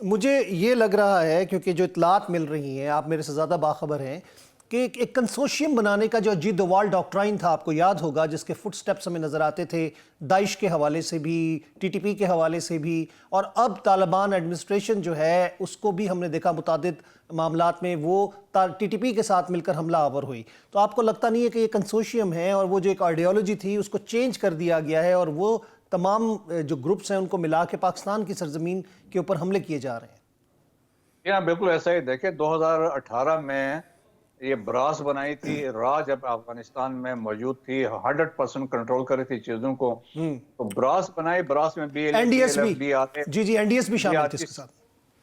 مجھے یہ لگ رہا ہے کیونکہ جو اطلاعات مل رہی ہیں، آپ میرے سے زیادہ باخبر ہیں، کہ ایک کنسورشیم بنانے کا جو اجیت دووال ڈاکٹرائن تھا، آپ کو یاد ہوگا، جس کے فٹ سٹیپس ہمیں نظر آتے تھے داعش کے حوالے سے بھی، ٹی ٹی پی کے حوالے سے بھی، اور اب طالبان ایڈمنسٹریشن جو ہے اس کو بھی ہم نے دیکھا متعدد معاملات میں وہ ٹی ٹی پی کے ساتھ مل کر حملہ آور ہوئی. تو آپ کو لگتا نہیں ہے کہ یہ کنسورشیم ہے اور وہ جو ایک آئیڈیالوجی تھی اس کو چینج کر دیا گیا ہے اور وہ تمام جو گروپس ہیں ان کو ملا کے پاکستان کی سرزمین کے اوپر حملے کیے جا رہے ہیں؟ ہاں بالکل ایسا ہی. دیکھیں 2018 میں یہ براس بنائی تھی، جب افغانستان میں موجود تھی 100% کنٹرول کر رہی تھی چیزوں کو، تو براس بنائی. براس میں B N D S L بھی، ایف بھی آتے جی این ڈی ایس بھی بھی شامل تھے آتی. اس کے ساتھ.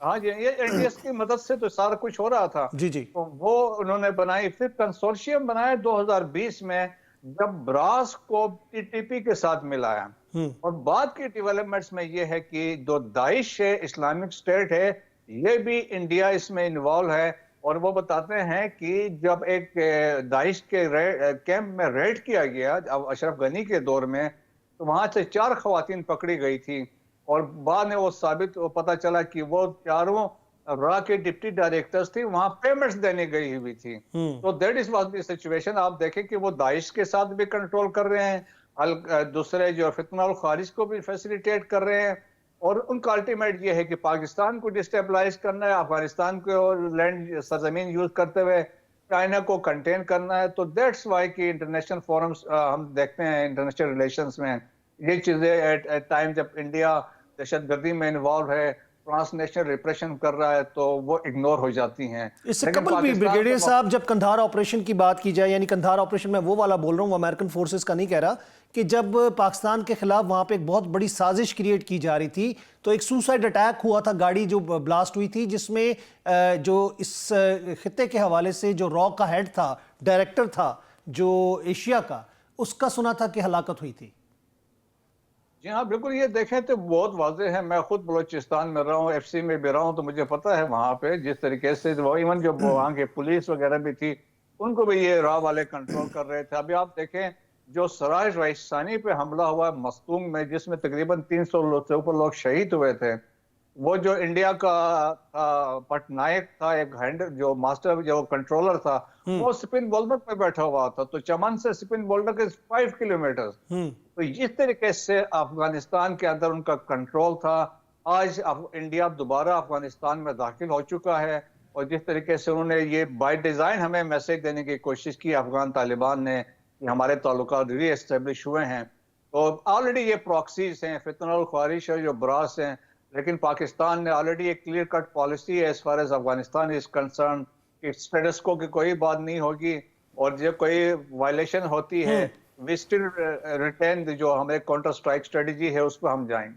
ہاں جی، یہ این ڈی ایس کی مدد سے تو سارا کچھ ہو رہا تھا. جی جی تو وہ انہوں نے بنائی. پھر کنسورشیم بنایا 2020 میں، جب براس کو ٹی ٹی پی کے ساتھ ملایا. اور بعد کی ڈیولپمنٹس میں یہ ہے کہ جو داعش ہے، اسلامک اسٹیٹ ہے، یہ بھی انڈیا اس میں انوالو ہے. اور وہ بتاتے ہیں کہ جب ایک داعش کے کیمپ میں ریڈ کیا گیا اشرف غنی کے دور میں، تو وہاں سے 4 خواتین پکڑی گئی تھی. اور بعد میں وہ پتا چلا کہ وہ چاروں را کے ڈپٹی ڈائریکٹرز تھی، وہاں پیمنٹس دینے گئی ہوئی تھی. تو that is was the situation. آپ دیکھیں کہ وہ داعش کے ساتھ بھی کنٹرول کر رہے ہیں، دوسرے جو فتنہ الخارج کو بھی فیسیلیٹیٹ کر رہے ہیں. اور ان کا الٹیمیٹ یہ ہے کہ پاکستان کو ڈسٹیبلائز کرنا ہے، افغانستان کو لینڈ سرزمین یوز کرتے ہوئے چائنا کو کنٹین کرنا ہے. تو دیٹس وائی کہ انٹرنیشنل فورمز ہم دیکھتے ہیں، انٹرنیشنل ریلیشنز میں یہ چیزیں ایٹ ٹائم جب انڈیا دہشت گردی میں انوالو ہے، ٹرانس نیشنل ریپریشن کر رہا ہے، تو وہ اگنور ہو جاتی ہیں. اس سے لیکن قبل بھی پاکستان بریگیڈیئر کو صاحب جب قندھار آپریشن کی بات کی جائے، یعنی قندھار آپریشن میں وہ والا بول رہا ہوں، وہ امریکن فورسز کا نہیں کہہ رہا، کہ جب پاکستان کے خلاف وہاں پہ ایک بہت بڑی سازش کریٹ کی جا رہی تھی تو ایک سوسائڈ اٹیک ہوا تھا، گاڑی جو بلاسٹ ہوئی تھی، جس میں جو اس خطے کے حوالے سے جو را کا ہیڈ تھا، ڈائریکٹر تھا جو ایشیا کا، اس کا سنا تھا کہ ہلاکت ہوئی تھی. جی ہاں بالکل. یہ دیکھیں تو بہت واضح ہے. میں خود بلوچستان میں رہا ہوں، ایف سی میں بھی رہا ہوں، تو مجھے پتا ہے وہاں پہ جس طریقے سے وہ ایون جو وہاں کے پولیس وغیرہ بھی تھی، ان کو بھی یہ راہ والے کنٹرول کر رہے تھے. ابھی آپ دیکھیں جو سراج رئیسانی پہ حملہ ہوا مستونگ میں، جس میں تقریباً 300 سے اوپر لوگ شہید ہوئے تھے، وہ جو انڈیا کا پٹنائک تھا، ایک ہینڈ جو ماسٹر جو کنٹرولر تھا، وہ سپن بولڈر پہ بیٹھا ہوا تھا. تو چمن سے سپن بولڈر کے 5 کلومیٹر. تو جس طریقے سے افغانستان کے اندر ان کا کنٹرول تھا، آج انڈیا دوبارہ افغانستان میں داخل ہو چکا ہے. اور جس طریقے سے انہوں نے یہ بائی ڈیزائن ہمیں میسج دینے کی کوشش کی افغان طالبان نے کہ ہمارے تعلقات ری اسٹیبلش ہوئے ہیں. تو آلریڈی یہ پراکسیز ہیں، فتنہ الخوارش ہے جو براس ہیں. لیکن پاکستان نے آلریڈی ایک کلیئر کٹ پالیسی ہے as far as Afghanistan is concern کہ اسٹیٹس کو کی کوئی بات نہیں ہوگی، اور جب کوئی وائلیشن ہوتی ہے وی اسٹل ریٹین جو ہمیں کاؤنٹر اسٹرائک اسٹریٹجی ہے اس پہ ہم جائیں گے.